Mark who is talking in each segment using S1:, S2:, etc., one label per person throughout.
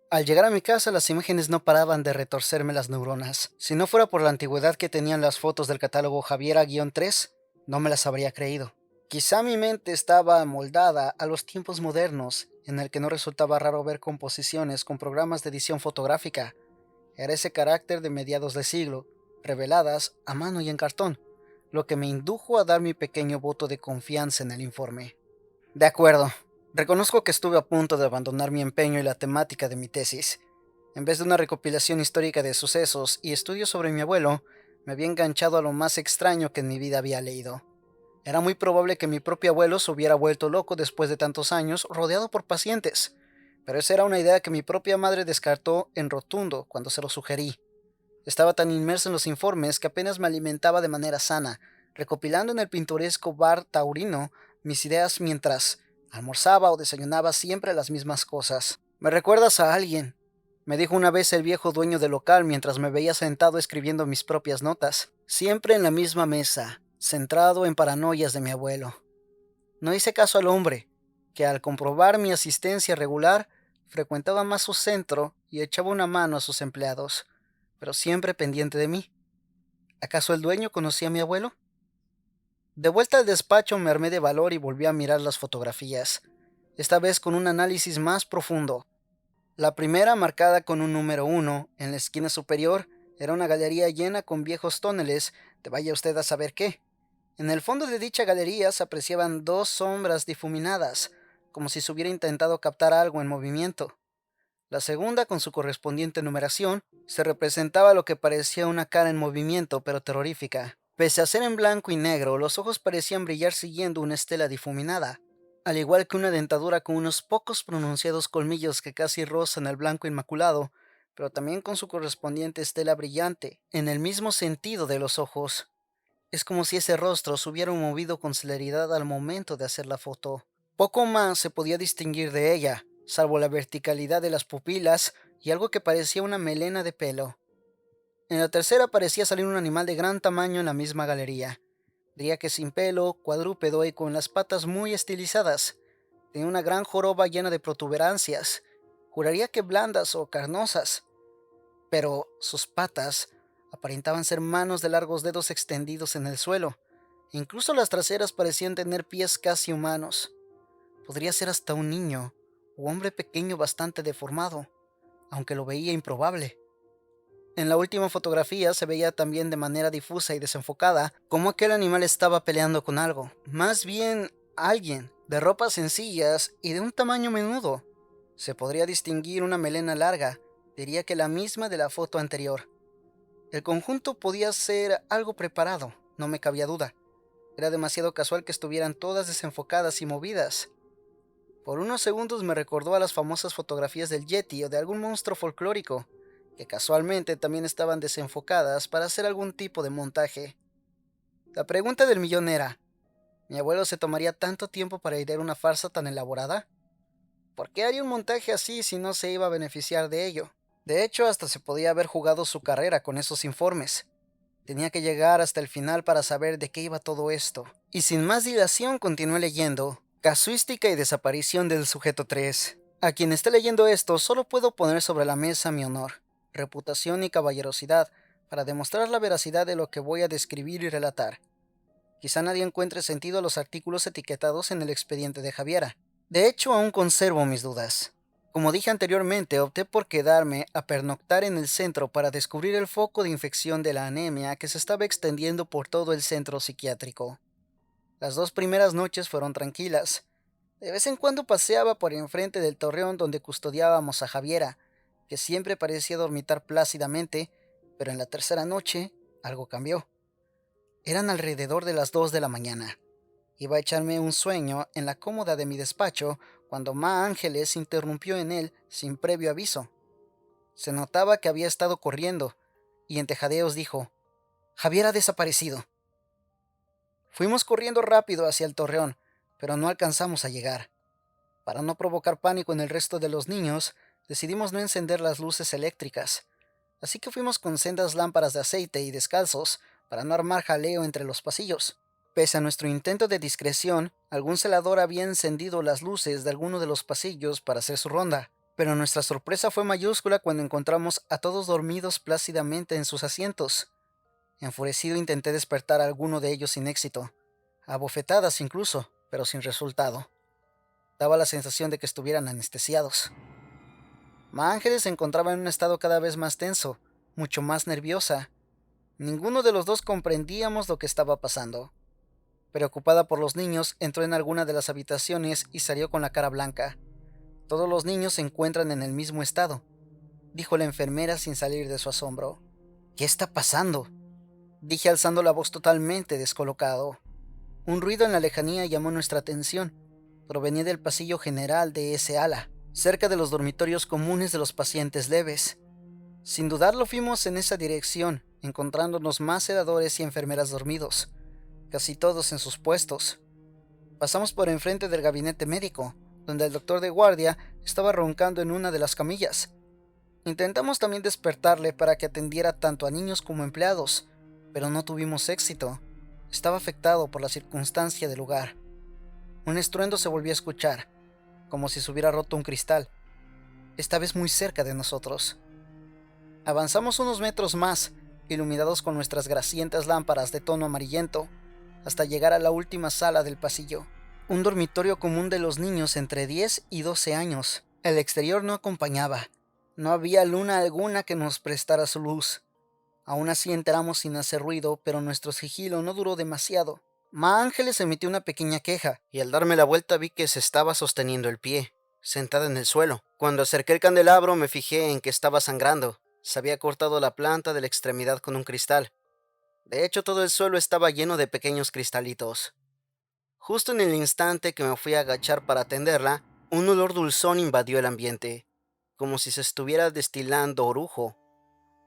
S1: Al llegar a mi casa, las imágenes no paraban de retorcerme las neuronas. Si no fuera por la antigüedad que tenían las fotos del catálogo Javiera-3, no me las habría creído. Quizá mi mente estaba amoldada a los tiempos modernos, en el que no resultaba raro ver composiciones con programas de edición fotográfica. Era ese carácter de mediados de siglo, reveladas a mano y en cartón, lo que me indujo a dar mi pequeño voto de confianza en el informe. De acuerdo. Reconozco que estuve a punto de abandonar mi empeño y la temática de mi tesis. En vez de una recopilación histórica de sucesos y estudios sobre mi abuelo, me había enganchado a lo más extraño que en mi vida había leído. Era muy probable que mi propio abuelo se hubiera vuelto loco después de tantos años rodeado por pacientes, pero esa era una idea que mi propia madre descartó en rotundo cuando se lo sugerí. Estaba tan inmerso en los informes que apenas me alimentaba de manera sana, recopilando en el pintoresco bar taurino mis ideas mientras almorzaba o desayunaba siempre las mismas cosas. ¿Me recuerdas a alguien?, me dijo una vez el viejo dueño del local mientras me veía sentado escribiendo mis propias notas, siempre en la misma mesa, centrado en paranoias de mi abuelo. No hice caso al hombre, que al comprobar mi asistencia regular, frecuentaba más su centro y echaba una mano a sus empleados, pero siempre pendiente de mí. ¿Acaso el dueño conocía a mi abuelo? De vuelta al despacho me armé de valor y volví a mirar las fotografías, esta vez con un análisis más profundo. La primera, marcada con un número 1 en la esquina superior, era una galería llena con viejos tóneles de vaya usted a saber qué. En el fondo de dicha galería se apreciaban dos sombras difuminadas, como si se hubiera intentado captar algo en movimiento. La segunda, con su correspondiente numeración, se representaba lo que parecía una cara en movimiento, pero terrorífica. Pese a ser en blanco y negro, los ojos parecían brillar siguiendo una estela difuminada, al igual que una dentadura con unos pocos pronunciados colmillos que casi rozan el blanco inmaculado, pero también con su correspondiente estela brillante, en el mismo sentido de los ojos. Es como si ese rostro se hubiera movido con celeridad al momento de hacer la foto. Poco más se podía distinguir de ella, salvo la verticalidad de las pupilas y algo que parecía una melena de pelo. En la tercera parecía salir un animal de gran tamaño en la misma galería. Diría que sin pelo, cuadrúpedo y con las patas muy estilizadas. Tenía una gran joroba llena de protuberancias. Juraría que blandas o carnosas, pero sus patas aparentaban ser manos de largos dedos extendidos en el suelo. Incluso las traseras parecían tener pies casi humanos. Podría ser hasta un niño o hombre pequeño bastante deformado, aunque lo veía improbable. En la última fotografía se veía también de manera difusa y desenfocada cómo aquel animal estaba peleando con algo, más bien alguien, de ropas sencillas y de un tamaño menudo. Se podría distinguir una melena larga, diría que la misma de la foto anterior. El conjunto podía ser algo preparado, no me cabía duda. Era demasiado casual que estuvieran todas desenfocadas y movidas. Por unos segundos me recordó a las famosas fotografías del Yeti o de algún monstruo folclórico, que casualmente también estaban desenfocadas para hacer algún tipo de montaje. La pregunta del millón era, ¿mi abuelo se tomaría tanto tiempo para idear una farsa tan elaborada? ¿Por qué haría un montaje así si no se iba a beneficiar de ello? De hecho, hasta se podía haber jugado su carrera con esos informes. Tenía que llegar hasta el final para saber de qué iba todo esto. Y sin más dilación continué leyendo. Casuística y desaparición del sujeto 3. A quien esté leyendo esto, solo puedo poner sobre la mesa mi honor, reputación y caballerosidad para demostrar la veracidad de lo que voy a describir y relatar. Quizá nadie encuentre sentido a los artículos etiquetados en el expediente de Javiera. De hecho, aún conservo mis dudas. Como dije anteriormente, opté por quedarme a pernoctar en el centro para descubrir el foco de infección de la anemia que se estaba extendiendo por todo el centro psiquiátrico. Las 2 primeras noches fueron tranquilas. De vez en cuando paseaba por enfrente del torreón donde custodiábamos a Javiera, que siempre parecía dormitar plácidamente, pero en la tercera noche algo cambió. Eran alrededor de las 2 de la mañana. Iba a echarme un sueño en la cómoda de mi despacho cuando Ma Ángeles interrumpió en él sin previo aviso. Se notaba que había estado corriendo, y entre jadeos dijo, Javier ha desaparecido. Fuimos corriendo rápido hacia el torreón, pero no alcanzamos a llegar. Para no provocar pánico en el resto de los niños, decidimos no encender las luces eléctricas, así que fuimos con sendas lámparas de aceite y descalzos para no armar jaleo entre los pasillos. Pese a nuestro intento de discreción, algún celador había encendido las luces de alguno de los pasillos para hacer su ronda. Pero nuestra sorpresa fue mayúscula cuando encontramos a todos dormidos plácidamente en sus asientos. Enfurecido intenté despertar a alguno de ellos sin éxito, a bofetadas incluso, pero sin resultado. Daba la sensación de que estuvieran anestesiados. Ma Ángeles se encontraba en un estado cada vez más tenso, mucho más nerviosa. Ninguno de los dos comprendíamos lo que estaba pasando. Preocupada por los niños, entró en alguna de las habitaciones y salió con la cara blanca. Todos los niños se encuentran en el mismo estado, dijo la enfermera sin salir de su asombro. ¿Qué está pasando?, dije alzando la voz totalmente descolocado. Un ruido en la lejanía llamó nuestra atención. Provenía del pasillo general de ese ala, cerca de los dormitorios comunes de los pacientes leves. Sin dudarlo fuimos en esa dirección, encontrándonos más sedadores y enfermeras dormidos, casi todos en sus puestos. Pasamos por enfrente del gabinete médico, donde el doctor de guardia estaba roncando en una de las camillas. Intentamos también despertarle para que atendiera tanto a niños como empleados, pero no tuvimos éxito. Estaba afectado por la circunstancia del lugar. Un estruendo se volvió a escuchar, como si se hubiera roto un cristal, esta vez muy cerca de nosotros. Avanzamos unos metros más, iluminados con nuestras grasientas lámparas de tono amarillento, hasta llegar a la última sala del pasillo. Un dormitorio común de los niños entre 10 y 12 años. El exterior no acompañaba. No había luna alguna que nos prestara su luz. Aún así entramos sin hacer ruido, pero nuestro sigilo no duró demasiado. Ma Ángeles emitió una pequeña queja, y al darme la vuelta vi que se estaba sosteniendo el pie, sentada en el suelo. Cuando acerqué el candelabro me fijé en que estaba sangrando. Se había cortado la planta de la extremidad con un cristal. De hecho, todo el suelo estaba lleno de pequeños cristalitos. Justo en el instante que me fui a agachar para atenderla, un olor dulzón invadió el ambiente, como si se estuviera destilando orujo.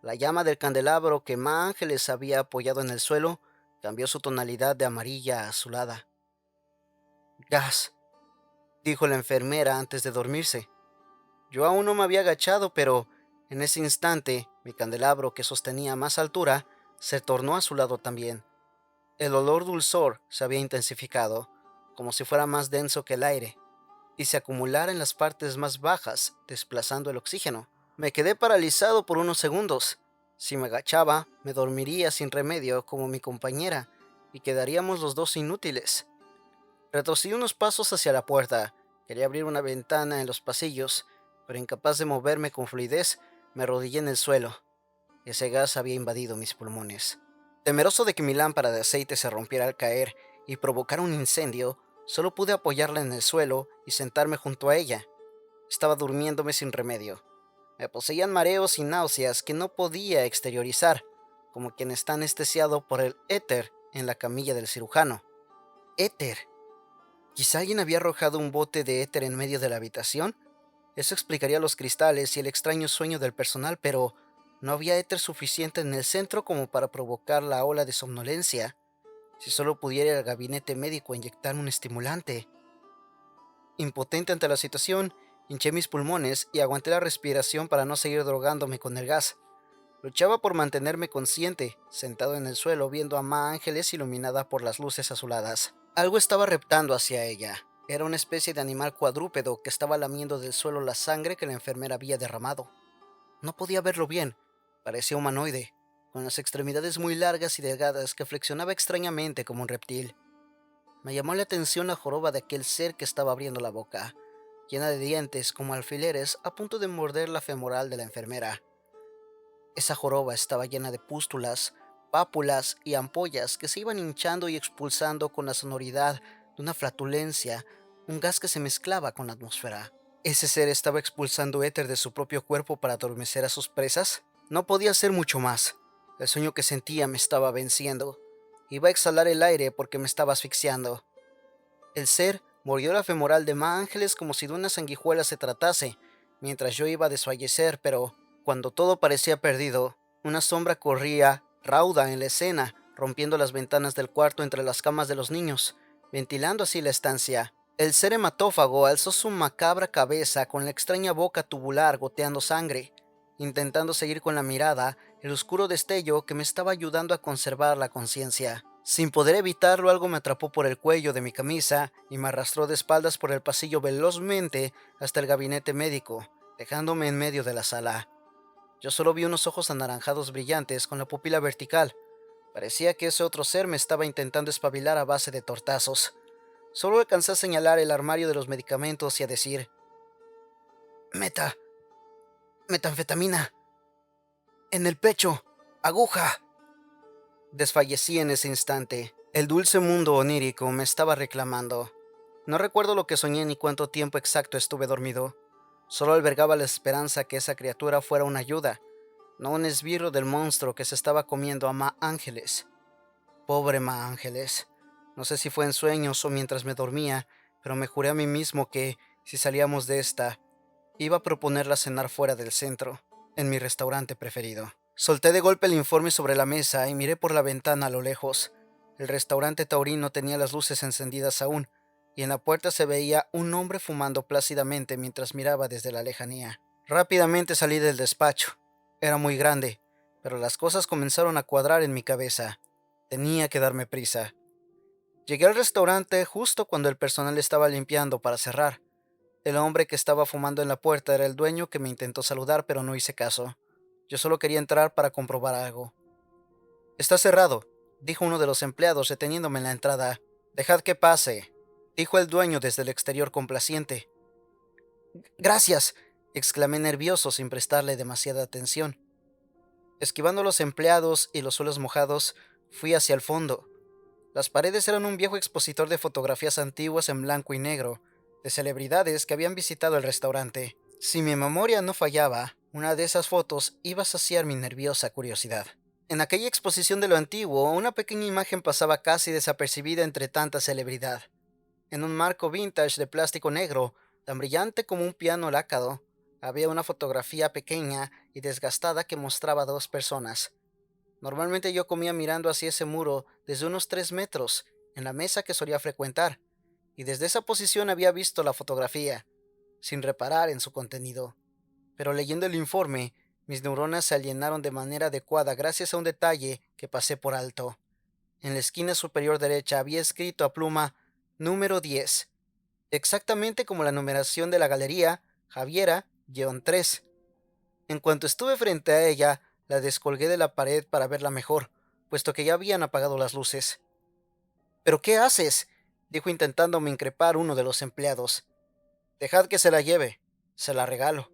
S1: La llama del candelabro que Ma Ángeles había apoyado en el suelo cambió su tonalidad de amarilla a azulada. «Gas», dijo la enfermera antes de dormirse. Yo aún no me había agachado, pero en ese instante mi candelabro, que sostenía a más altura, se tornó azulado también. El olor dulzor se había intensificado, como si fuera más denso que el aire, y se acumulara en las partes más bajas, desplazando el oxígeno. Me quedé paralizado por unos segundos. Si me agachaba, me dormiría sin remedio como mi compañera, y quedaríamos los dos inútiles. Retrocedí unos pasos hacia la puerta. Quería abrir una ventana en los pasillos, pero incapaz de moverme con fluidez, me arrodillé en el suelo. Ese gas había invadido mis pulmones. Temeroso de que mi lámpara de aceite se rompiera al caer y provocara un incendio, solo pude apoyarla en el suelo y sentarme junto a ella. Estaba durmiéndome sin remedio. Me poseían mareos y náuseas que no podía exteriorizar, como quien está anestesiado por el éter en la camilla del cirujano. Éter. ¿Quizá alguien había arrojado un bote de éter en medio de la habitación? Eso explicaría los cristales y el extraño sueño del personal, pero no había éter suficiente en el centro como para provocar la ola de somnolencia. Si solo pudiera ir al gabinete médico a inyectarme un estimulante. Impotente ante la situación, hinché mis pulmones y aguanté la respiración para no seguir drogándome con el gas. Luchaba por mantenerme consciente, sentado en el suelo viendo a Ma Ángeles iluminada por las luces azuladas. Algo estaba reptando hacia ella. Era una especie de animal cuadrúpedo que estaba lamiendo del suelo la sangre que la enfermera había derramado. No podía verlo bien. Parecía humanoide, con las extremidades muy largas y delgadas que flexionaba extrañamente como un reptil. Me llamó la atención la joroba de aquel ser que estaba abriendo la boca, llena de dientes como alfileres a punto de morder la femoral de la enfermera. Esa joroba estaba llena de pústulas, pápulas y ampollas que se iban hinchando y expulsando con la sonoridad de una flatulencia, un gas que se mezclaba con la atmósfera. ¿Ese ser estaba expulsando éter de su propio cuerpo para adormecer a sus presas? No podía hacer mucho más. El sueño que sentía me estaba venciendo. Iba a exhalar el aire porque me estaba asfixiando. El ser mordió la femoral de Ma Ángeles como si de una sanguijuela se tratase, mientras yo iba a desfallecer, pero cuando todo parecía perdido, una sombra corría rauda en la escena, rompiendo las ventanas del cuarto entre las camas de los niños, ventilando así la estancia. El ser hematófago alzó su macabra cabeza con la extraña boca tubular goteando sangre, intentando seguir con la mirada el oscuro destello que me estaba ayudando a conservar la conciencia. Sin poder evitarlo, algo me atrapó por el cuello de mi camisa y me arrastró de espaldas por el pasillo velozmente hasta el gabinete médico. dejándome en medio de la sala. Yo solo vi unos ojos anaranjados brillantes con la pupila vertical. Parecía que ese otro ser me estaba intentando espabilar a base de tortazos. Solo alcancé a señalar el armario de los medicamentos y a decir: Meta, metanfetamina, en el pecho, aguja. Desfallecí en ese instante. El dulce mundo onírico me estaba reclamando. No recuerdo lo que soñé ni cuánto tiempo exacto estuve dormido. Solo albergaba la esperanza que esa criatura fuera una ayuda, no un esbirro del monstruo que se estaba comiendo a Ma Ángeles. Pobre Ma Ángeles. No sé si fue en sueños o mientras me dormía, pero me juré a mí mismo que, si salíamos de esta, iba a proponerla cenar fuera del centro, en mi restaurante preferido. Solté de golpe el informe sobre la mesa y miré por la ventana a lo lejos. El restaurante taurino tenía las luces encendidas aún, y en la puerta se veía un hombre fumando plácidamente mientras miraba desde la lejanía. Rápidamente salí del despacho. Era muy grande, pero las cosas comenzaron a cuadrar en mi cabeza. Tenía que darme prisa. Llegué al restaurante justo cuando el personal estaba limpiando para cerrar. El hombre que estaba fumando en la puerta era el dueño, que me intentó saludar, pero no hice caso. Yo solo quería entrar para comprobar algo. Está cerrado, dijo uno de los empleados reteniéndome en la entrada. Dejad que pase, dijo el dueño desde el exterior complaciente. Gracias, exclamé nervioso sin prestarle demasiada atención. Esquivando a los empleados y los suelos mojados, fui hacia el fondo. Las paredes eran un viejo expositor de fotografías antiguas en blanco y negro, de celebridades que habían visitado el restaurante. Si mi memoria no fallaba, una de esas fotos iba a saciar mi nerviosa curiosidad. En aquella exposición de lo antiguo, una pequeña imagen pasaba casi desapercibida entre tanta celebridad. En un marco vintage de plástico negro, tan brillante como un piano lácado, había una fotografía pequeña y desgastada que mostraba a dos personas. Normalmente yo comía mirando hacia ese muro desde unos 3 metros, en la mesa que solía frecuentar, y desde esa posición había visto la fotografía, sin reparar en su contenido. Pero leyendo el informe, mis neuronas se alienaron de manera adecuada gracias a un detalle que pasé por alto. En la esquina superior derecha había escrito a pluma número 10, exactamente como la numeración de la galería Javiera-3. En cuanto estuve frente a ella, la descolgué de la pared para verla mejor, puesto que ya habían apagado las luces. ¿Pero qué haces?, dijo intentándome increpar uno de los empleados. Dejad que se la lleve, se la regalo,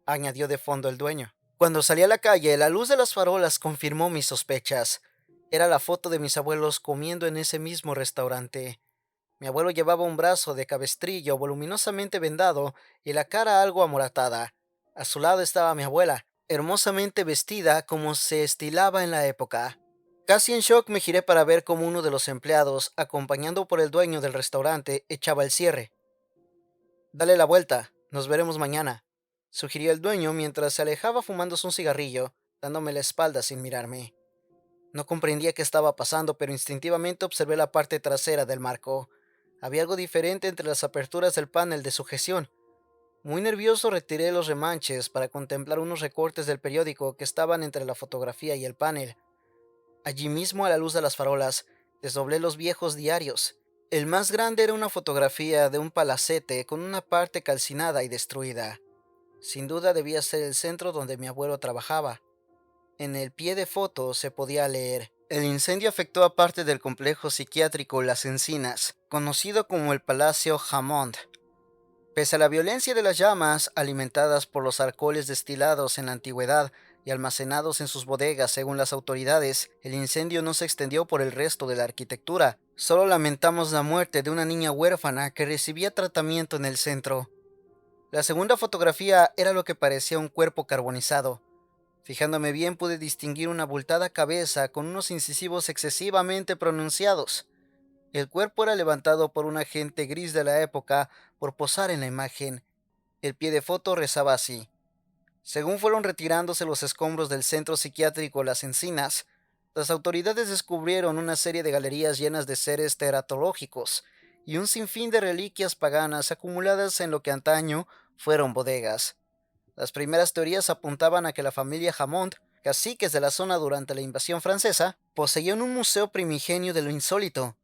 S1: añadió de fondo el dueño. Cuando salí a la calle, la luz de las farolas confirmó mis sospechas. Era la foto de mis abuelos comiendo en ese mismo restaurante. Mi abuelo llevaba un brazo de cabestrillo voluminosamente vendado y la cara algo amoratada. A su lado estaba mi abuela, hermosamente vestida como se estilaba en la época. Casi en shock me giré para ver cómo uno de los empleados, acompañado por el dueño del restaurante, echaba el cierre. Dale la vuelta, nos veremos mañana, sugirió el dueño mientras se alejaba fumándose un cigarrillo, dándome la espalda sin mirarme. No comprendía qué estaba pasando, pero instintivamente observé la parte trasera del marco. Había algo diferente entre las aperturas del panel de sujeción. Muy nervioso retiré los remanches para contemplar unos recortes del periódico que estaban entre la fotografía y el panel. Allí mismo, a la luz de las farolas, desdoblé los viejos diarios. El más grande era una fotografía de un palacete con una parte calcinada y destruida. Sin duda debía ser el centro donde mi abuelo trabajaba. En el pie de foto se podía leer: el incendio afectó a parte del complejo psiquiátrico Las Encinas, conocido como el Palacio Hammond. Pese a la violencia de las llamas, alimentadas por los alcoholes destilados en la antigüedad y almacenados en sus bodegas según las autoridades, el incendio no se extendió por el resto de la arquitectura. Solo lamentamos la muerte de una niña huérfana que recibía tratamiento en el centro. La segunda fotografía era lo que parecía un cuerpo carbonizado. Fijándome bien, pude distinguir una abultada cabeza con unos incisivos excesivamente pronunciados. El cuerpo era levantado por un agente gris de la época por posar en la imagen. El pie de foto rezaba así: según fueron retirándose los escombros del centro psiquiátrico Las Encinas, las autoridades descubrieron una serie de galerías llenas de seres teratológicos y un sinfín de reliquias paganas acumuladas en lo que antaño fueron bodegas. Las primeras teorías apuntaban a que la familia Hammond, caciques de la zona durante la invasión francesa, poseían un museo primigenio de lo insólito,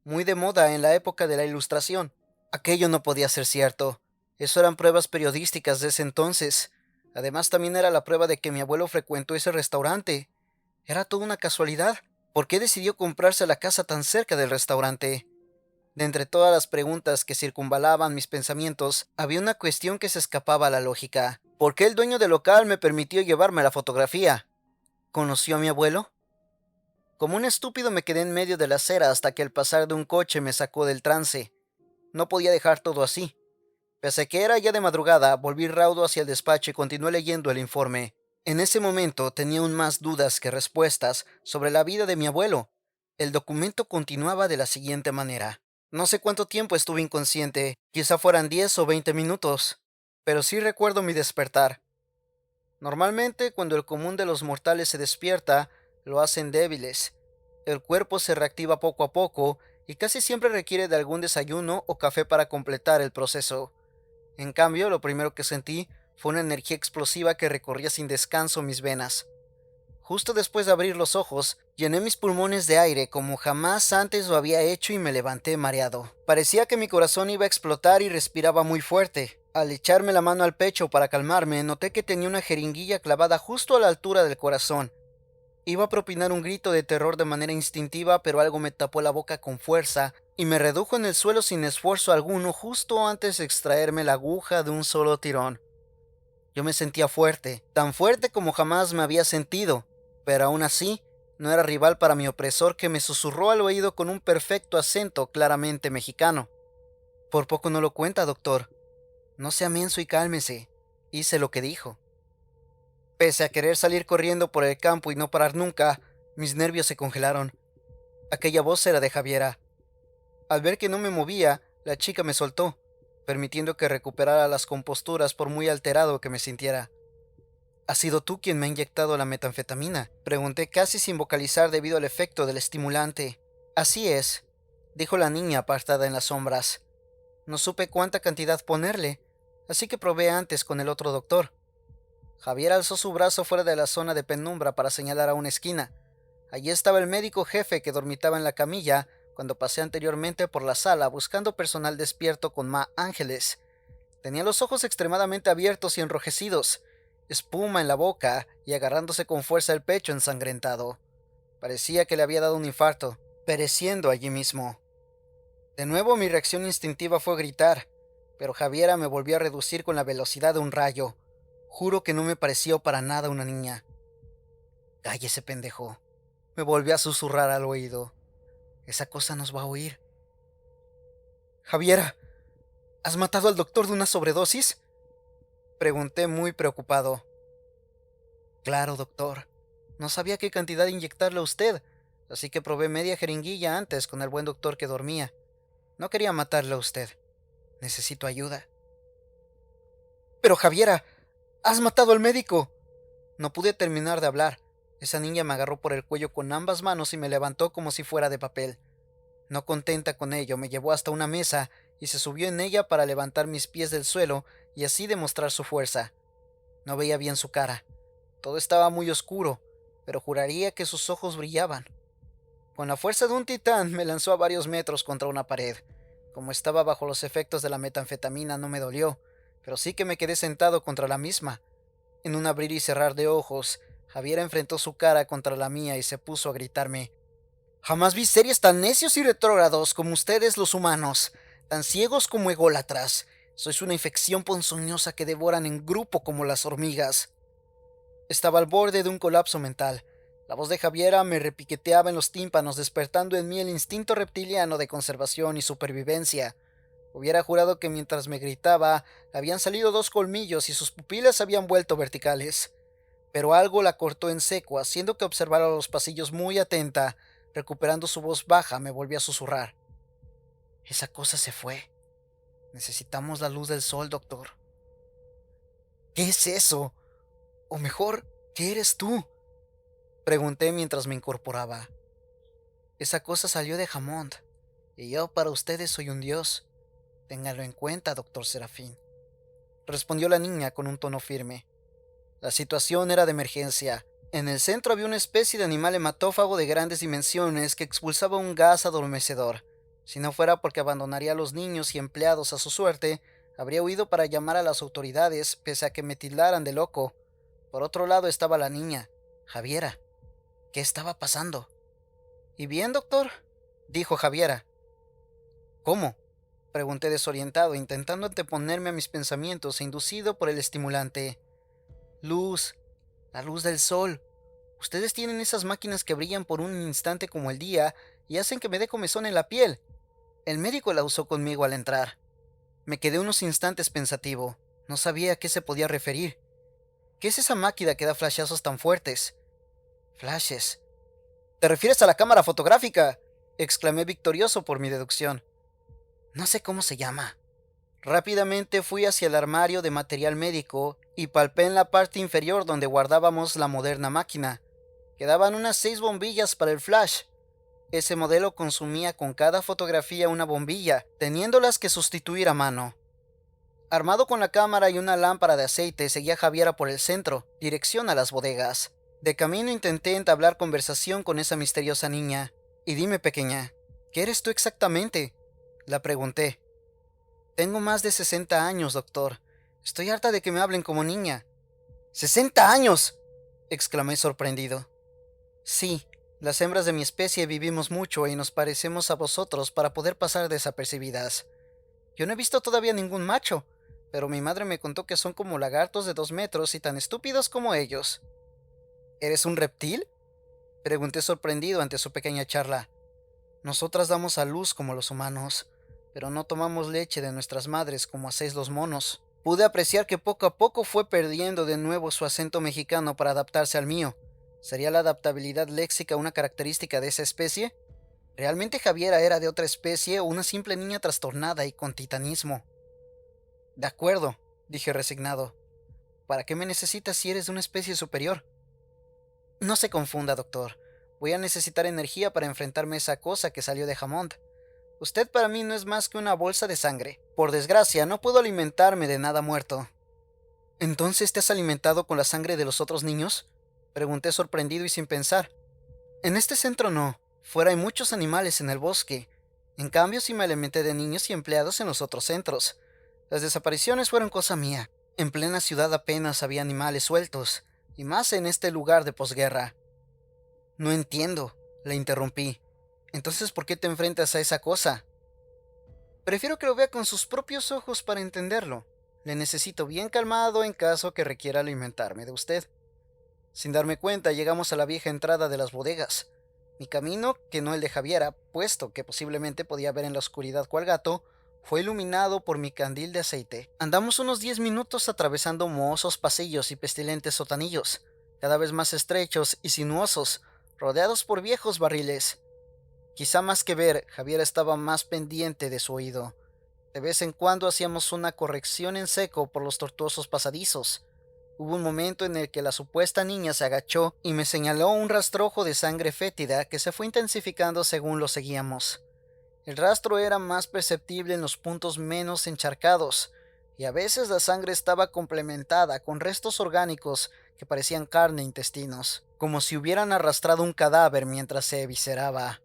S1: muy de moda en la época de la Ilustración. Aquello no podía ser cierto. Eso eran pruebas periodísticas de ese entonces. Además, también era la prueba de que mi abuelo frecuentó ese restaurante. Era toda una casualidad. ¿Por qué decidió comprarse la casa tan cerca del restaurante? De entre todas las preguntas que circunvalaban mis pensamientos, había una cuestión que se escapaba a la lógica. ¿Por qué el dueño del local me permitió llevarme la fotografía? ¿Conoció a mi abuelo? Como un estúpido me quedé en medio de la acera hasta que el pasar de un coche me sacó del trance. No podía dejar todo así. Pese a que era ya de madrugada, volví raudo hacia el despacho y continué leyendo el informe. En ese momento tenía aún más dudas que respuestas sobre la vida de mi abuelo. El documento continuaba de la siguiente manera. No sé cuánto tiempo estuve inconsciente, quizá fueran 10 o 20 minutos, pero sí recuerdo mi despertar. Normalmente, cuando el común de los mortales se despierta, lo hacen débiles. El cuerpo se reactiva poco a poco y casi siempre requiere de algún desayuno o café para completar el proceso. En cambio, lo primero que sentí fue una energía explosiva que recorría sin descanso mis venas. Justo después de abrir los ojos, llené mis pulmones de aire como jamás antes lo había hecho y me levanté mareado. Parecía que mi corazón iba a explotar y respiraba muy fuerte. Al echarme la mano al pecho para calmarme, noté que tenía una jeringuilla clavada justo a la altura del corazón. Iba a propinar un grito de terror de manera instintiva, pero algo me tapó la boca con fuerza y me redujo en el suelo sin esfuerzo alguno justo antes de extraerme la aguja de un solo tirón. Yo me sentía fuerte, tan fuerte como jamás me había sentido, pero aún así no era rival para mi opresor, que me susurró al oído con un perfecto acento claramente mexicano. Por poco no lo cuenta, doctor. No sea menso y cálmese. Hice lo que dijo. Pese a querer salir corriendo por el campo y no parar nunca, mis nervios se congelaron. Aquella voz era de Javiera. Al ver que no me movía, la chica me soltó, permitiendo que recuperara las composturas por muy alterado que me sintiera. ¿Has sido tú quien me ha inyectado la metanfetamina?, pregunté casi sin vocalizar debido al efecto del estimulante. Así es, dijo la niña apartada en las sombras. No supe cuánta cantidad ponerle, así que probé antes con el otro doctor. Javier alzó su brazo fuera de la zona de penumbra para señalar a una esquina. Allí estaba el médico jefe que dormitaba en la camilla cuando pasé anteriormente por la sala buscando personal despierto con Ma Ángeles. Tenía los ojos extremadamente abiertos y enrojecidos, espuma en la boca y agarrándose con fuerza el pecho ensangrentado. Parecía que le había dado un infarto, pereciendo allí mismo. De nuevo mi reacción instintiva fue gritar, pero Javiera me volvió a reducir con la velocidad de un rayo. Juro que no me pareció para nada una niña. Cállese, pendejo. Me volvió a susurrar al oído. Esa cosa nos va a oír. Javiera, ¿has matado al doctor de una sobredosis?, pregunté muy preocupado. Claro, doctor. No sabía qué cantidad inyectarle a usted, así que probé media jeringuilla antes con el buen doctor que dormía. No quería matarle a usted. Necesito ayuda. Pero Javiera, has matado al médico. No pude terminar de hablar. Esa niña me agarró por el cuello con ambas manos y me levantó como si fuera de papel. No contenta con ello, me llevó hasta una mesa y se subió en ella para levantar mis pies del suelo y así demostrar su fuerza. No veía bien su cara. Todo estaba muy oscuro, pero juraría que sus ojos brillaban. Con la fuerza de un titán me lanzó a varios metros contra una pared. Como estaba bajo los efectos de la metanfetamina no me dolió, pero sí que me quedé sentado contra la misma. En un abrir y cerrar de ojos, Javier enfrentó su cara contra la mía y se puso a gritarme: Jamás vi seres tan necios y retrógrados como ustedes los humanos, tan ciegos como ególatras. Sois una infección ponzoñosa que devoran en grupo como las hormigas. Estaba al borde de un colapso mental. La voz de Javiera me repiqueteaba en los tímpanos, despertando en mí el instinto reptiliano de conservación y supervivencia. Hubiera jurado que mientras me gritaba, le habían salido dos colmillos y sus pupilas se habían vuelto verticales. Pero algo la cortó en seco, haciendo que observara los pasillos muy atenta. Recuperando su voz baja, me volvió a susurrar: Esa cosa se fue. Necesitamos la luz del sol, doctor. ¿Qué es eso? O mejor, ¿qué eres tú?, pregunté mientras me incorporaba. Esa cosa salió de Hammond, y yo para ustedes soy un dios. Ténganlo en cuenta, doctor Serafín, respondió la niña con un tono firme. La situación era de emergencia. En el centro había una especie de animal hematófago de grandes dimensiones que expulsaba un gas adormecedor. Si no fuera porque abandonaría a los niños y empleados a su suerte, Habría huido para llamar a las autoridades, pese a que me tildaran de loco. Por otro lado estaba la niña, Javiera. ¿Qué estaba pasando? ¿Y bien, doctor?, dijo Javiera. ¿Cómo?, pregunté desorientado, intentando anteponerme a mis pensamientos e inducido por el estimulante. Luz, la luz del sol. Ustedes tienen esas máquinas que brillan por un instante como el día y hacen que me dé comezón en la piel. El médico la usó conmigo al entrar. Me quedé unos instantes pensativo. No sabía a qué se podía referir. ¿Qué es esa máquina que da flashazos tan fuertes? Flashes. ¿Te refieres a la cámara fotográfica?, exclamé victorioso por mi deducción. No sé cómo se llama. Rápidamente fui hacia el armario de material médico y palpé en la parte inferior donde guardábamos la moderna máquina. Quedaban unas 6 bombillas para el flash. Ese modelo consumía con cada fotografía una bombilla, teniéndolas que sustituir a mano. Armado con la cámara y una lámpara de aceite, seguía Javiera por el centro, dirección a las bodegas. De camino intenté entablar conversación con esa misteriosa niña. Y dime, pequeña, ¿qué eres tú exactamente?, la pregunté. Tengo más de 60 años, doctor. Estoy harta de que me hablen como niña. ¡60 años!, exclamé sorprendido. Sí, las hembras de mi especie vivimos mucho y nos parecemos a vosotros para poder pasar desapercibidas. Yo no he visto todavía ningún macho, pero mi madre me contó que son como lagartos de 2 metros y tan estúpidos como ellos. ¿Eres un reptil?, pregunté sorprendido ante su pequeña charla. Nosotras damos a luz como los humanos, pero no tomamos leche de nuestras madres como hacéis los monos. Pude apreciar que poco a poco fue perdiendo de nuevo su acento mexicano para adaptarse al mío. ¿Sería la adaptabilidad léxica una característica de esa especie? ¿Realmente Javiera era de otra especie o una simple niña trastornada y con titanismo? De acuerdo, dije resignado. ¿Para qué me necesitas si eres de una especie superior? No se confunda, doctor. Voy a necesitar energía para enfrentarme a esa cosa que salió de Hammond. Usted para mí no es más que una bolsa de sangre. Por desgracia, no puedo alimentarme de nada muerto. ¿Entonces te has alimentado con la sangre de los otros niños?, pregunté sorprendido y sin pensar. En este centro no. Fuera hay muchos animales en el bosque. En cambio, sí me alimenté de niños y empleados en los otros centros. Las desapariciones fueron cosa mía. En plena ciudad apenas había animales sueltos, y más en este lugar de posguerra. No entiendo, le interrumpí. Entonces, ¿por qué te enfrentas a esa cosa? Prefiero que lo vea con sus propios ojos para entenderlo. Le necesito bien calmado en caso que requiera alimentarme de usted. Sin darme cuenta, llegamos a la vieja entrada de las bodegas. Mi camino, que no el de Javiera, puesto que posiblemente podía ver en la oscuridad cual gato, fue iluminado por mi candil de aceite. Andamos unos 10 minutos atravesando mohosos pasillos y pestilentes sotanillos, cada vez más estrechos y sinuosos, rodeados por viejos barriles. Quizá más que ver, Javiera estaba más pendiente de su oído. De vez en cuando hacíamos una corrección en seco por los tortuosos pasadizos. Hubo un momento en el que la supuesta niña se agachó y me señaló un rastrojo de sangre fétida que se fue intensificando según lo seguíamos. El rastro era más perceptible en los puntos menos encharcados, y a veces la sangre estaba complementada con restos orgánicos que parecían carne e intestinos, como si hubieran arrastrado un cadáver mientras se evisceraba.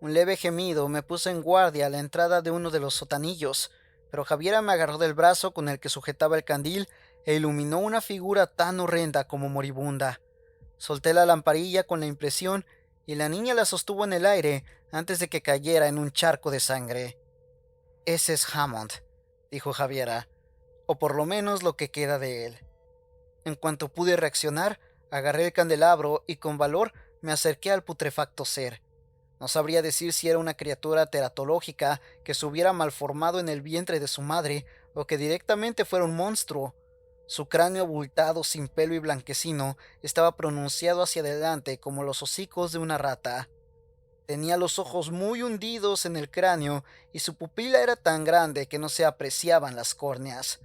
S1: Un leve gemido me puso en guardia a la entrada de uno de los sotanillos, pero Javiera me agarró del brazo con el que sujetaba el candil e iluminó una figura tan horrenda como moribunda. Solté la lamparilla con la impresión y la niña la sostuvo en el aire antes de que cayera en un charco de sangre. Ese es Hammond, dijo Javiera, o por lo menos lo que queda de él. En cuanto pude reaccionar, agarré el candelabro y con valor me acerqué al putrefacto ser. No sabría decir si era una criatura teratológica que se hubiera malformado en el vientre de su madre o que directamente fuera un monstruo. Su cráneo abultado, sin pelo y blanquecino, estaba pronunciado hacia adelante como los hocicos de una rata. Tenía los ojos muy hundidos en el cráneo y su pupila era tan grande que no se apreciaban las córneas.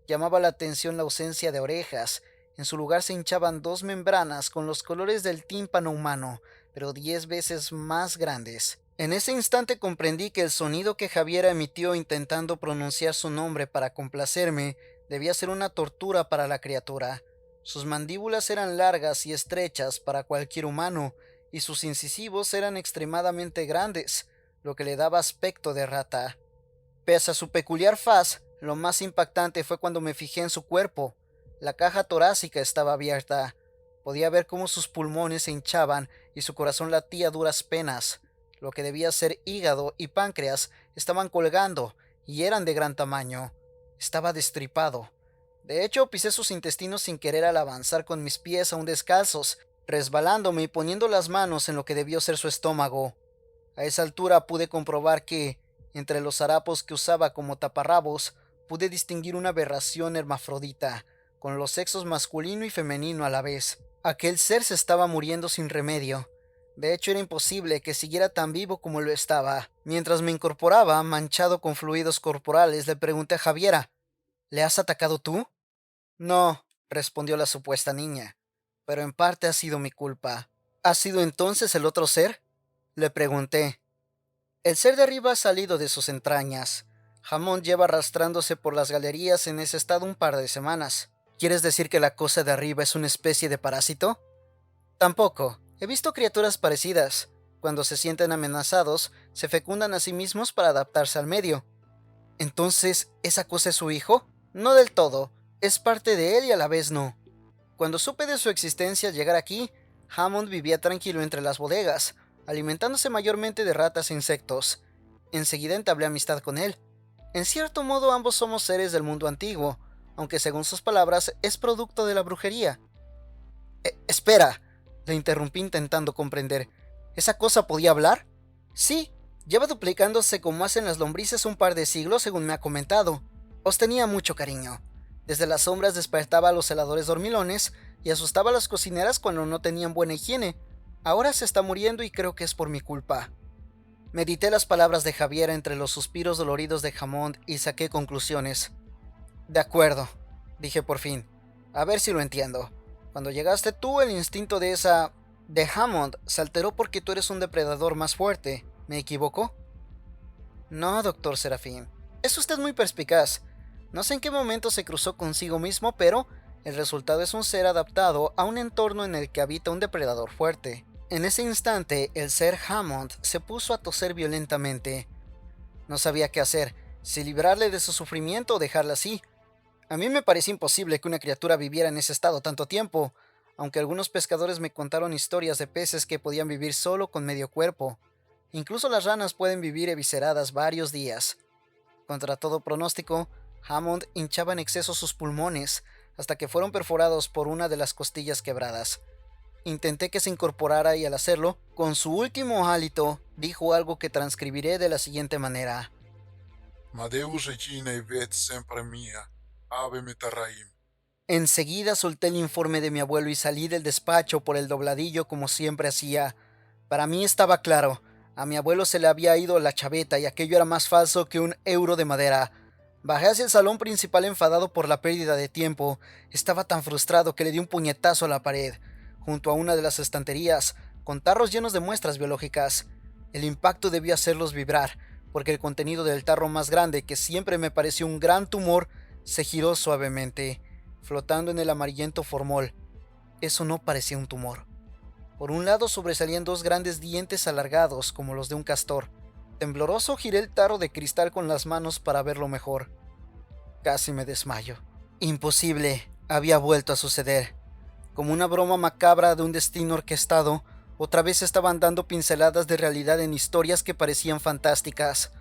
S1: Llamaba la atención la ausencia de orejas. En su lugar se hinchaban 2 membranas con los colores del tímpano humano, pero 10 veces más grandes. En ese instante comprendí que el sonido que Javiera emitió intentando pronunciar su nombre para complacerme debía ser una tortura para la criatura. Sus mandíbulas eran largas y estrechas para cualquier humano, y sus incisivos eran extremadamente grandes, lo que le daba aspecto de rata. Pese a su peculiar faz, Lo más impactante fue cuando me fijé en su cuerpo. La caja torácica estaba abierta. Podía ver cómo sus pulmones se hinchaban y su corazón latía a duras penas. Lo que debía ser hígado y páncreas estaban colgando y eran de gran tamaño. Estaba destripado. De hecho, pisé sus intestinos sin querer al avanzar con mis pies aún descalzos, resbalándome y poniendo las manos en lo que debió ser su estómago. A esa altura pude comprobar que, entre los harapos que usaba como taparrabos, pude distinguir una aberración hermafrodita, con los sexos masculino y femenino a la vez. Aquel ser se estaba muriendo sin remedio. De hecho, era imposible que siguiera tan vivo como lo estaba. Mientras me incorporaba, manchado con fluidos corporales, le pregunté a Javiera: ¿le has atacado tú? No, respondió la supuesta niña, pero en parte ha sido mi culpa. ¿Ha sido entonces el otro ser? Le pregunté. El ser de arriba ha salido de sus entrañas. Hammond lleva arrastrándose por las galerías en ese estado un par de semanas. ¿Quieres decir que la cosa de arriba es una especie de parásito? Tampoco. He visto criaturas parecidas. Cuando se sienten amenazados, se fecundan a sí mismos para adaptarse al medio. ¿Entonces, esa cosa es su hijo? No del todo. Es parte de él y a la vez no. Cuando supe de su existencia al llegar aquí, Hammond vivía tranquilo entre las bodegas, alimentándose mayormente de ratas e insectos. Enseguida entablé amistad con él. En cierto modo ambos somos seres del mundo antiguo, aunque según sus palabras es producto de la brujería. Espera, le interrumpí intentando comprender. ¿Esa cosa podía hablar? Sí, lleva duplicándose como hacen las lombrices un par de siglos según me ha comentado. Os tenía mucho cariño. Desde las sombras despertaba a los celadores dormilones y asustaba a las cocineras cuando no tenían buena higiene. Ahora se está muriendo y creo que es por mi culpa. Medité las palabras de Javier entre los suspiros doloridos de Hammond y saqué conclusiones. De acuerdo, dije por fin. A ver si lo entiendo. Cuando llegaste tú, el instinto de Hammond se alteró porque tú eres un depredador más fuerte. ¿Me equivoco? No, doctor Serafín. Es usted muy perspicaz. No sé en qué momento se cruzó consigo mismo, pero el resultado es un ser adaptado a un entorno en el que habita un depredador fuerte. En ese instante, el ser Hammond se puso a toser violentamente. No sabía qué hacer, si librarle de su sufrimiento o dejarla así. A mí me parecía imposible que una criatura viviera en ese estado tanto tiempo, aunque algunos pescadores me contaron historias de peces que podían vivir solo con medio cuerpo. Incluso las ranas pueden vivir evisceradas varios días. Contra todo pronóstico, Hammond hinchaba en exceso sus pulmones, hasta que fueron perforados por una de las costillas quebradas. Intenté que se incorporara y al hacerlo, con su último hálito, dijo algo que transcribiré de la siguiente manera.
S2: Madeus Regina vet sempre mia, ave metaraim.
S1: Enseguida solté el informe de mi abuelo y salí del despacho por el dobladillo como siempre hacía. Para mí estaba claro, a mi abuelo se le había ido la chaveta y aquello era más falso que un euro de madera. Bajé hacia el salón principal enfadado por la pérdida de tiempo. Estaba tan frustrado que le di un puñetazo a la pared, junto a una de las estanterías, con tarros llenos de muestras biológicas. El impacto debió hacerlos vibrar, porque el contenido del tarro más grande, que siempre me pareció un gran tumor, se giró suavemente, flotando en el amarillento formol. Eso no parecía un tumor. Por un lado sobresalían dos grandes dientes alargados como los de un castor. Tembloroso giré el tarro de cristal con las manos para verlo mejor. Casi me desmayo. Imposible, había vuelto a suceder. Como una broma macabra de un destino orquestado, otra vez estaban dando pinceladas de realidad en historias que parecían fantásticas.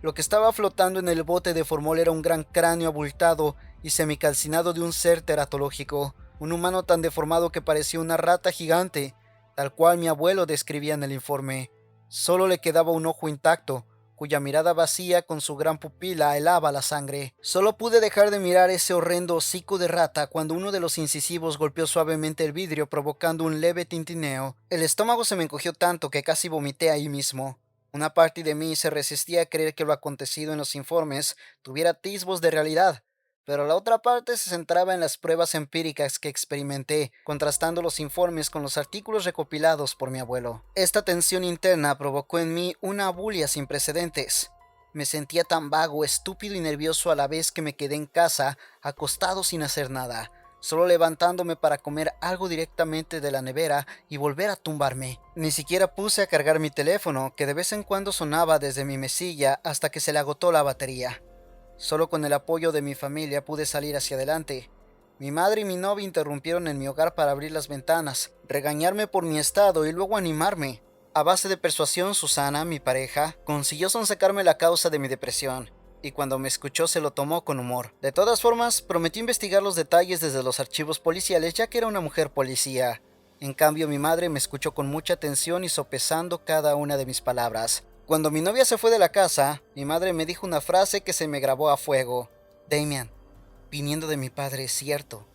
S1: Lo que estaba flotando en el bote de formol era un gran cráneo abultado y semicalcinado de un ser teratológico, un humano tan deformado que parecía una rata gigante, tal cual mi abuelo describía en el informe. Solo le quedaba un ojo intacto, cuya mirada vacía con su gran pupila helaba la sangre. Solo pude dejar de mirar ese horrendo hocico de rata cuando uno de los incisivos golpeó suavemente el vidrio provocando un leve tintineo. El estómago se me encogió tanto que casi vomité ahí mismo. Una parte de mí se resistía a creer que lo acontecido en los informes tuviera atisbos de realidad, pero la otra parte se centraba en las pruebas empíricas que experimenté, contrastando los informes con los artículos recopilados por mi abuelo. Esta tensión interna provocó en mí una abulia sin precedentes. Me sentía tan vago, estúpido y nervioso a la vez que me quedé en casa, acostado sin hacer nada, solo levantándome para comer algo directamente de la nevera y volver a tumbarme. Ni siquiera puse a cargar mi teléfono, que de vez en cuando sonaba desde mi mesilla hasta que se le agotó la batería. Solo con el apoyo de mi familia pude salir hacia adelante. Mi madre y mi novia interrumpieron en mi hogar para abrir las ventanas, regañarme por mi estado y luego animarme. A base de persuasión, Susana, mi pareja, consiguió sonsacarme la causa de mi depresión, y cuando me escuchó se lo tomó con humor. De todas formas, prometió investigar los detalles desde los archivos policiales, ya que era una mujer policía. En cambio, mi madre me escuchó con mucha atención y sopesando cada una de mis palabras. Cuando mi novia se fue de la casa, mi madre me dijo una frase que se me grabó a fuego. Damian, viniendo de mi padre, es cierto.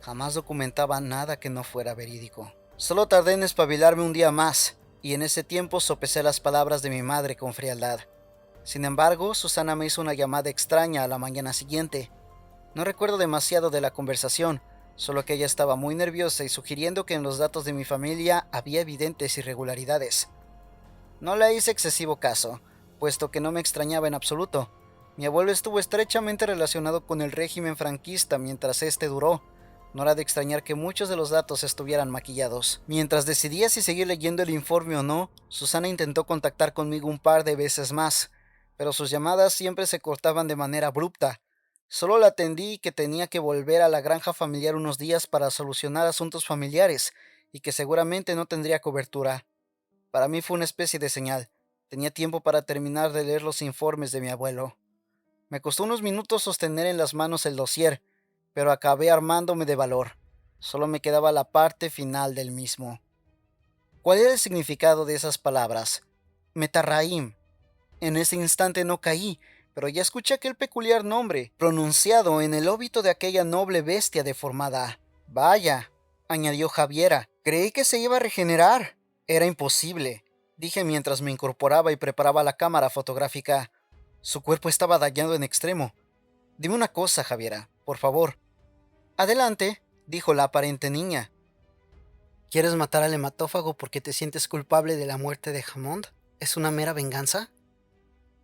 S1: Jamás documentaba nada que no fuera verídico. Solo tardé en espabilarme un día más, y en ese tiempo sopesé las palabras de mi madre con frialdad. Sin embargo, Susana me hizo una llamada extraña a la mañana siguiente. No recuerdo demasiado de la conversación, solo que ella estaba muy nerviosa y sugiriendo que en los datos de mi familia había evidentes irregularidades. No le hice excesivo caso, puesto que no me extrañaba en absoluto. Mi abuelo estuvo estrechamente relacionado con el régimen franquista mientras este duró. No era de extrañar que muchos de los datos estuvieran maquillados. Mientras decidía si seguir leyendo el informe o no, Susana intentó contactar conmigo un par de veces más, pero sus llamadas siempre se cortaban de manera abrupta. Solo la atendí que tenía que volver a la granja familiar unos días para solucionar asuntos familiares y que seguramente no tendría cobertura. Para mí fue una especie de señal. Tenía tiempo para terminar de leer los informes de mi abuelo. Me costó unos minutos sostener en las manos el dossier, pero acabé armándome de valor. Solo me quedaba la parte final del mismo. ¿Cuál era el significado de esas palabras? Metarraim. En ese instante no caí, pero ya escuché aquel peculiar nombre, pronunciado en el óbito de aquella noble bestia deformada. Vaya, añadió Javiera, creí que se iba a regenerar. Era imposible, dije mientras me incorporaba y preparaba la cámara fotográfica. Su cuerpo estaba dañado en extremo. Dime una cosa, Javiera, por favor. Adelante, dijo la aparente niña. ¿Quieres matar al hematófago porque te sientes culpable de la muerte de Hammond? ¿Es una mera venganza?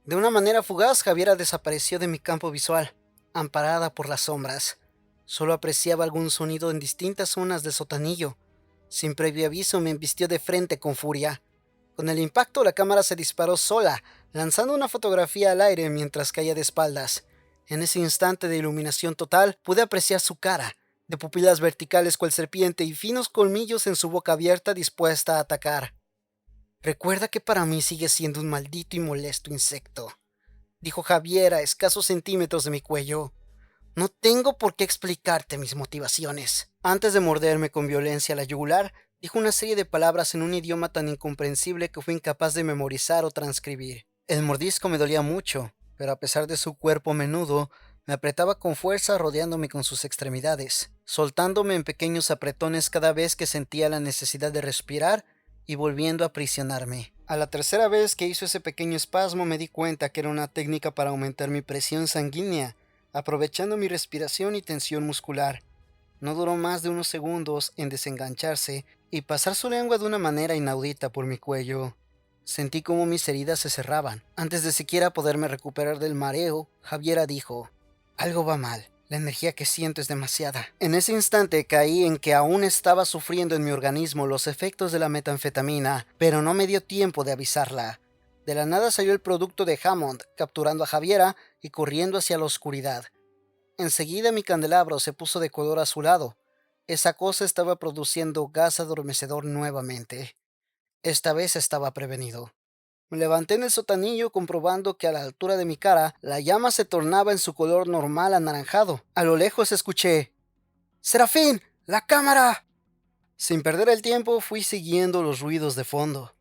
S1: De una manera fugaz, Javiera desapareció de mi campo visual, amparada por las sombras. Solo apreciaba algún sonido en distintas zonas del sotanillo. Sin previo aviso me embistió de frente con furia. Con el impacto la cámara se disparó sola, lanzando una fotografía al aire mientras caía de espaldas. En ese instante de iluminación total pude apreciar su cara, de pupilas verticales cual serpiente y finos colmillos en su boca abierta dispuesta a atacar. Recuerda que para mí sigue siendo un maldito y molesto insecto, dijo Javier a escasos centímetros de mi cuello. No tengo por qué explicarte mis motivaciones. Antes de morderme con violencia la yugular, dijo una serie de palabras en un idioma tan incomprensible que fui incapaz de memorizar o transcribir. El mordisco me dolía mucho, pero a pesar de su cuerpo menudo, me apretaba con fuerza rodeándome con sus extremidades, soltándome en pequeños apretones cada vez que sentía la necesidad de respirar y volviendo a aprisionarme. A la tercera vez que hizo ese pequeño espasmo me di cuenta que era una técnica para aumentar mi presión sanguínea, aprovechando mi respiración y tensión muscular. No duró más de unos segundos en desengancharse y pasar su lengua de una manera inaudita por mi cuello. Sentí como mis heridas se cerraban. Antes de siquiera poderme recuperar del mareo, Javiera dijo: algo va mal. La energía que siento es demasiada. En ese instante caí en que aún estaba sufriendo en mi organismo los efectos de la metanfetamina, pero no me dio tiempo de avisarla. De la nada salió el producto de Hammond, capturando a Javiera y corriendo hacia la oscuridad. Enseguida mi candelabro se puso de color azulado. Esa cosa estaba produciendo gas adormecedor nuevamente. Esta vez estaba prevenido. Me levanté en el sotanillo comprobando que a la altura de mi cara la llama se tornaba en su color normal anaranjado. A lo lejos escuché: ¡Serafín! ¡La cámara! Sin perder el tiempo fui siguiendo los ruidos de fondo.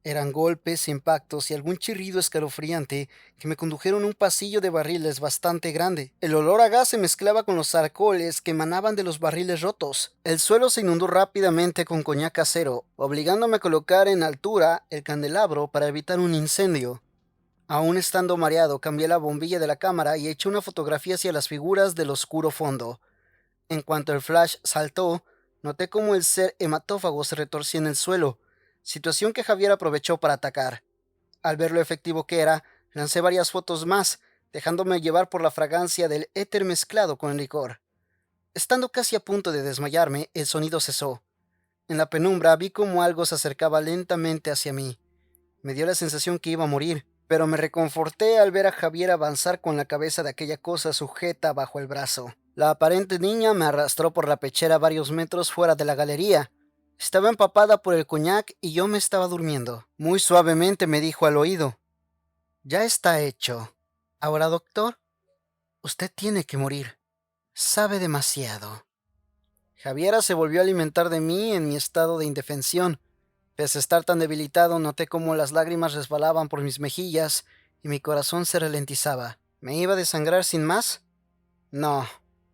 S1: Eran golpes, impactos y algún chirrido escalofriante que me condujeron a un pasillo de barriles bastante grande. El olor a gas se mezclaba con los alcoholes que emanaban de los barriles rotos. El suelo se inundó rápidamente con coñac casero, obligándome a colocar en altura el candelabro para evitar un incendio. Aún estando mareado, cambié la bombilla de la cámara y eché una fotografía hacia las figuras del oscuro fondo. En cuanto el flash saltó, noté cómo el ser hematófago se retorcía en el suelo, situación que Javier aprovechó para atacar. Al ver lo efectivo que era, lancé varias fotos más, dejándome llevar por la fragancia del éter mezclado con el licor. Estando casi a punto de desmayarme, el sonido cesó. En la penumbra vi cómo algo se acercaba lentamente hacia mí. Me dio la sensación que iba a morir, pero me reconforté al ver a Javier avanzar con la cabeza de aquella cosa sujeta bajo el brazo. La aparente niña me arrastró por la pechera varios metros fuera de la galería. Estaba empapada por el coñac y yo me estaba durmiendo. Muy suavemente me dijo al oído: «Ya está hecho. Ahora, doctor, usted tiene que morir. Sabe demasiado». Javiera se volvió a alimentar de mí en mi estado de indefensión. Pese a estar tan debilitado, noté cómo las lágrimas resbalaban por mis mejillas y mi corazón se ralentizaba. ¿Me iba a desangrar sin más? No.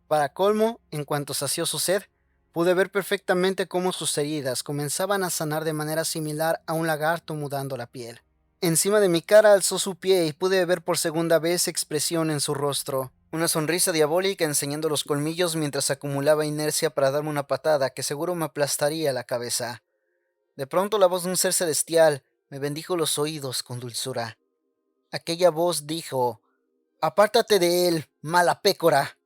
S1: Para colmo, en cuanto sació su sed, pude ver perfectamente cómo sus heridas comenzaban a sanar de manera similar a un lagarto mudando la piel. Encima de mi cara alzó su pie y pude ver por segunda vez expresión en su rostro. Una sonrisa diabólica enseñando los colmillos mientras acumulaba inercia para darme una patada que seguro me aplastaría la cabeza. De pronto la voz de un ser celestial me bendijo los oídos con dulzura. Aquella voz dijo: «Apártate de él, mala pécora».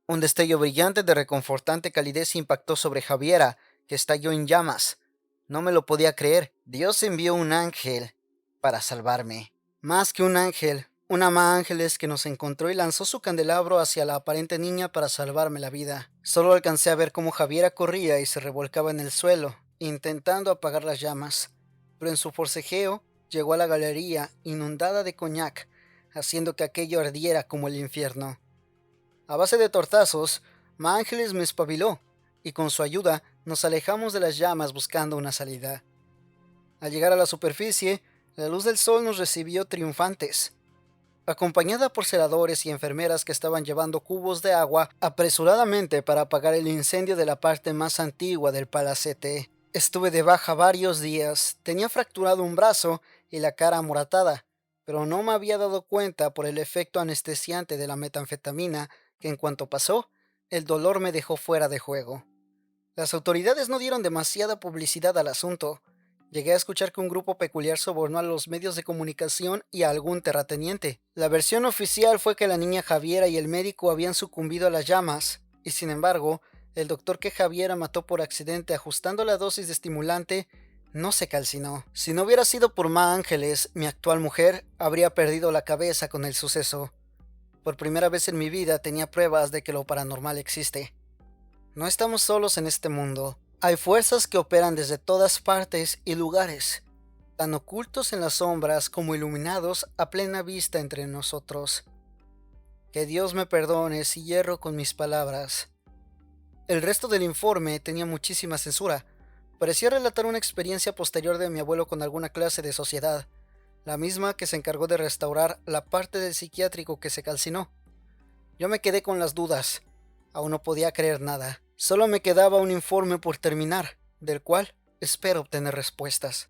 S1: Un destello brillante de reconfortante calidez impactó sobre Javiera, que estalló en llamas. No me lo podía creer. Dios envió un ángel para salvarme. Más que un ángel, un ama ángeles que nos encontró y lanzó su candelabro hacia la aparente niña para salvarme la vida. Solo alcancé a ver cómo Javiera corría y se revolcaba en el suelo, intentando apagar las llamas, pero en su forcejeo llegó a la galería inundada de coñac, haciendo que aquello ardiera como el infierno. A base de tortazos, Ma Ángeles me espabiló, y con su ayuda nos alejamos de las llamas buscando una salida. Al llegar a la superficie, la luz del sol nos recibió triunfantes. Acompañada por celadores y enfermeras que estaban llevando cubos de agua apresuradamente para apagar el incendio de la parte más antigua del palacete. Estuve de baja varios días, tenía fracturado un brazo y la cara amoratada, pero no me había dado cuenta por el efecto anestesiante de la metanfetamina que en cuanto pasó, el dolor me dejó fuera de juego. Las autoridades no dieron demasiada publicidad al asunto. Llegué a escuchar que un grupo peculiar sobornó a los medios de comunicación y a algún terrateniente. La versión oficial fue que la niña Javiera y el médico habían sucumbido a las llamas, y sin embargo, el doctor que Javiera mató por accidente ajustando la dosis de estimulante no se calcinó. Si no hubiera sido por Ma Ángeles, mi actual mujer habría perdido la cabeza con el suceso. Por primera vez en mi vida tenía pruebas de que lo paranormal existe. No estamos solos en este mundo. Hay fuerzas que operan desde todas partes y lugares, tan ocultos en las sombras como iluminados a plena vista entre nosotros. Que Dios me perdone si hierro con mis palabras. El resto del informe tenía muchísima censura. Parecía relatar una experiencia posterior de mi abuelo con alguna clase de sociedad, la misma que se encargó de restaurar la parte del psiquiátrico que se calcinó. Yo me quedé con las dudas. Aún no podía creer nada. Solo me quedaba un informe por terminar, del cual espero obtener respuestas.